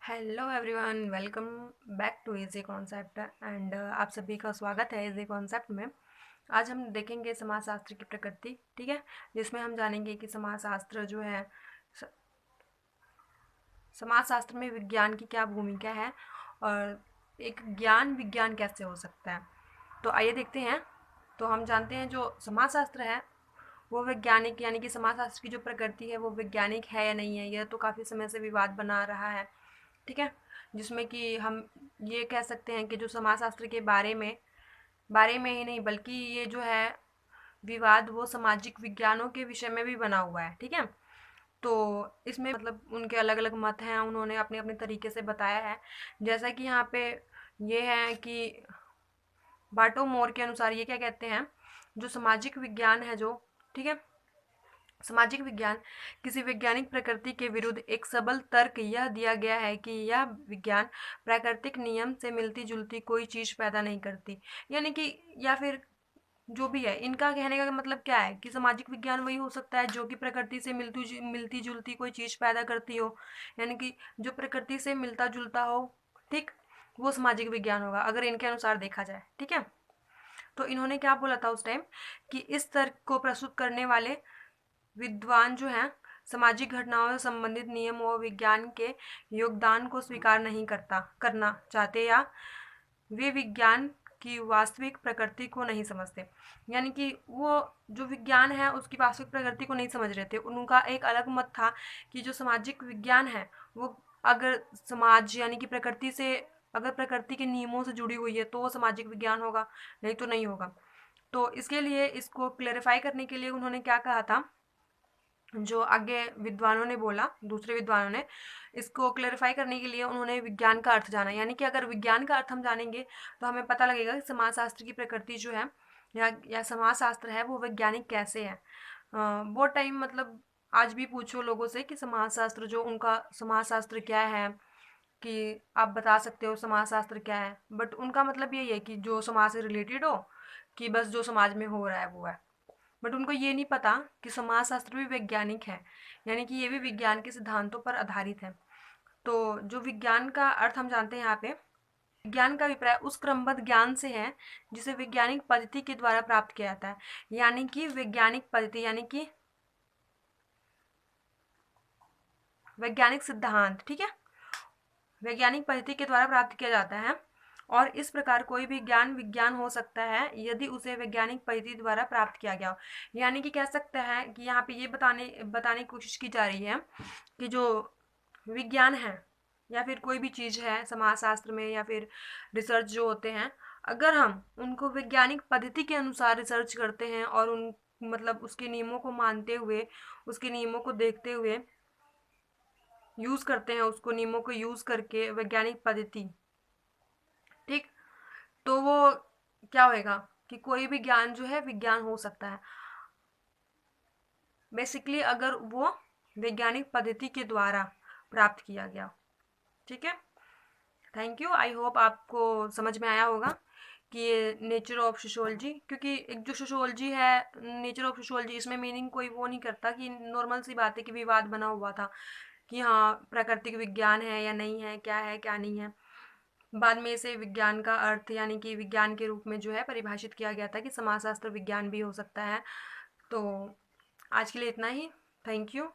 Hello everyone, welcome back to easy concept and आप सभी का स्वागत है इजी कॉन्सेप्ट में। आज हम देखेंगे समाजशास्त्र की प्रकृति। ठीक है, जिसमें हम जानेंगे कि समाजशास्त्र जो है स- समाजशास्त्र में विज्ञान की क्या भूमिका है और एक ज्ञान विज्ञान कैसे हो सकता है। तो आइए देखते हैं। तो हम जानते हैं जो समाजशास्त्र है वो वैज्ञानिक यानी कि समाजशास्त्र की जो प्रकृति है वो वैज्ञानिक है या नहीं है, यह तो काफ़ी समय से विवाद बना रहा है। ठीक है, जिसमें कि हम ये कह सकते हैं कि जो समाजशास्त्र के बारे में ही नहीं बल्कि ये जो है विवाद वो सामाजिक विज्ञानों के विषय में भी बना हुआ है। ठीक है, तो इसमें मतलब उनके अलग अलग मत हैं, उन्होंने अपने अपने तरीके से बताया है। जैसा कि यहाँ पे ये है कि बाटो मोर के अनुसार ये क्या कहते हैं, जो सामाजिक विज्ञान है जो, ठीक है, सामाजिक विज्ञान किसी वैज्ञानिक प्रकृति के विरुद्ध एक सबल तर्क यह दिया गया है कि यह विज्ञान प्राकृतिक नियम से मिलती जुलती कोई चीज पैदा नहीं करती। यानी कि या फिर जो भी है, इनका कहने का मतलब क्या है कि सामाजिक विज्ञान वही हो सकता है जो कि प्रकृति से मिलती जुलती कोई चीज पैदा करती हो, यानी कि जो प्रकृति से मिलता जुलता हो। ठीक, वो सामाजिक विज्ञान होगा अगर इनके अनुसार देखा जाए। ठीक है, तो इन्होंने क्या बोला था उस टाइम कि इस तर्क को प्रस्तुत करने वाले विद्वान जो हैं सामाजिक घटनाओं से संबंधित नियम और विज्ञान के योगदान को स्वीकार नहीं करना चाहते, या वे विज्ञान की वास्तविक प्रकृति को नहीं समझते। यानी कि वो जो विज्ञान है उसकी वास्तविक प्रकृति को नहीं समझ रहे थे। उनका एक अलग मत था कि जो सामाजिक विज्ञान है वो अगर समाज यानी कि प्रकृति से, अगर प्रकृति के नियमों से जुड़ी हुई है तो वो सामाजिक विज्ञान होगा, नहीं तो नहीं होगा। तो इसके लिए इसको क्लेरिफाई करने के लिए उन्होंने क्या कहा था, जो आगे विद्वानों ने बोला, दूसरे विद्वानों ने इसको क्लेरिफाई करने के लिए उन्होंने विज्ञान का अर्थ जाना। यानी कि अगर विज्ञान का अर्थ हम जानेंगे तो हमें पता लगेगा कि समाजशास्त्र की प्रकृति जो है या समाजशास्त्र है वो वैज्ञानिक कैसे है। वो टाइम मतलब आज भी पूछो लोगों से कि समाजशास्त्र जो उनका समाजशास्त्र क्या है, कि आप बता सकते हो समाजशास्त्र क्या है, बट उनका मतलब यही है कि जो समाज से रिलेटेड हो, कि बस जो समाज में हो रहा है वो है। बट उनको ये नहीं पता कि समाजशास्त्र भी वैज्ञानिक है, यानी कि ये भी विज्ञान के सिद्धांतों पर आधारित है। तो जो विज्ञान का अर्थ हम जानते हैं यहाँ पे, विज्ञान का अभिप्राय उस क्रमबद्ध ज्ञान से है जिसे वैज्ञानिक पद्धति के द्वारा प्राप्त किया जाता है। यानी कि वैज्ञानिक पद्धति यानी कि वैज्ञानिक सिद्धांत। ठीक है, वैज्ञानिक पद्धति के द्वारा प्राप्त किया जाता है और इस प्रकार कोई भी ज्ञान विज्ञान हो सकता है यदि उसे वैज्ञानिक पद्धति द्वारा प्राप्त किया गया हो। यानी कि कह सकता है कि यहाँ पे ये बताने बताने की कोशिश की जा रही है कि जो विज्ञान है या फिर कोई भी चीज़ है समाजशास्त्र में या फिर रिसर्च जो होते हैं, अगर हम उनको वैज्ञानिक पद्धति के अनुसार रिसर्च करते हैं और उन मतलब उसके नियमों को मानते हुए, उसके नियमों को देखते हुए यूज़ करते हैं, उसको नियमों को यूज़ करके वैज्ञानिक पद्धति, ठीक, तो वो क्या होएगा कि कोई भी ज्ञान जो है विज्ञान हो सकता है बेसिकली अगर वो वैज्ञानिक पद्धति के द्वारा प्राप्त किया गया। ठीक है, थैंक यू। आई होप आपको समझ में आया होगा कि ये नेचर ऑफ सोशियोलॉजी, क्योंकि एक जो सोशियोलॉजी है, नेचर ऑफ सोशियोलॉजी, इसमें मीनिंग कोई वो नहीं करता कि नॉर्मल सी बात है कि विवाद बना हुआ था कि हाँ प्राकृतिक विज्ञान है या नहीं है, क्या है क्या नहीं है। बाद में इसे विज्ञान का अर्थ यानी कि विज्ञान के रूप में जो है परिभाषित किया गया था कि समाजशास्त्र विज्ञान भी हो सकता है। तो आज के लिए इतना ही। Thank you.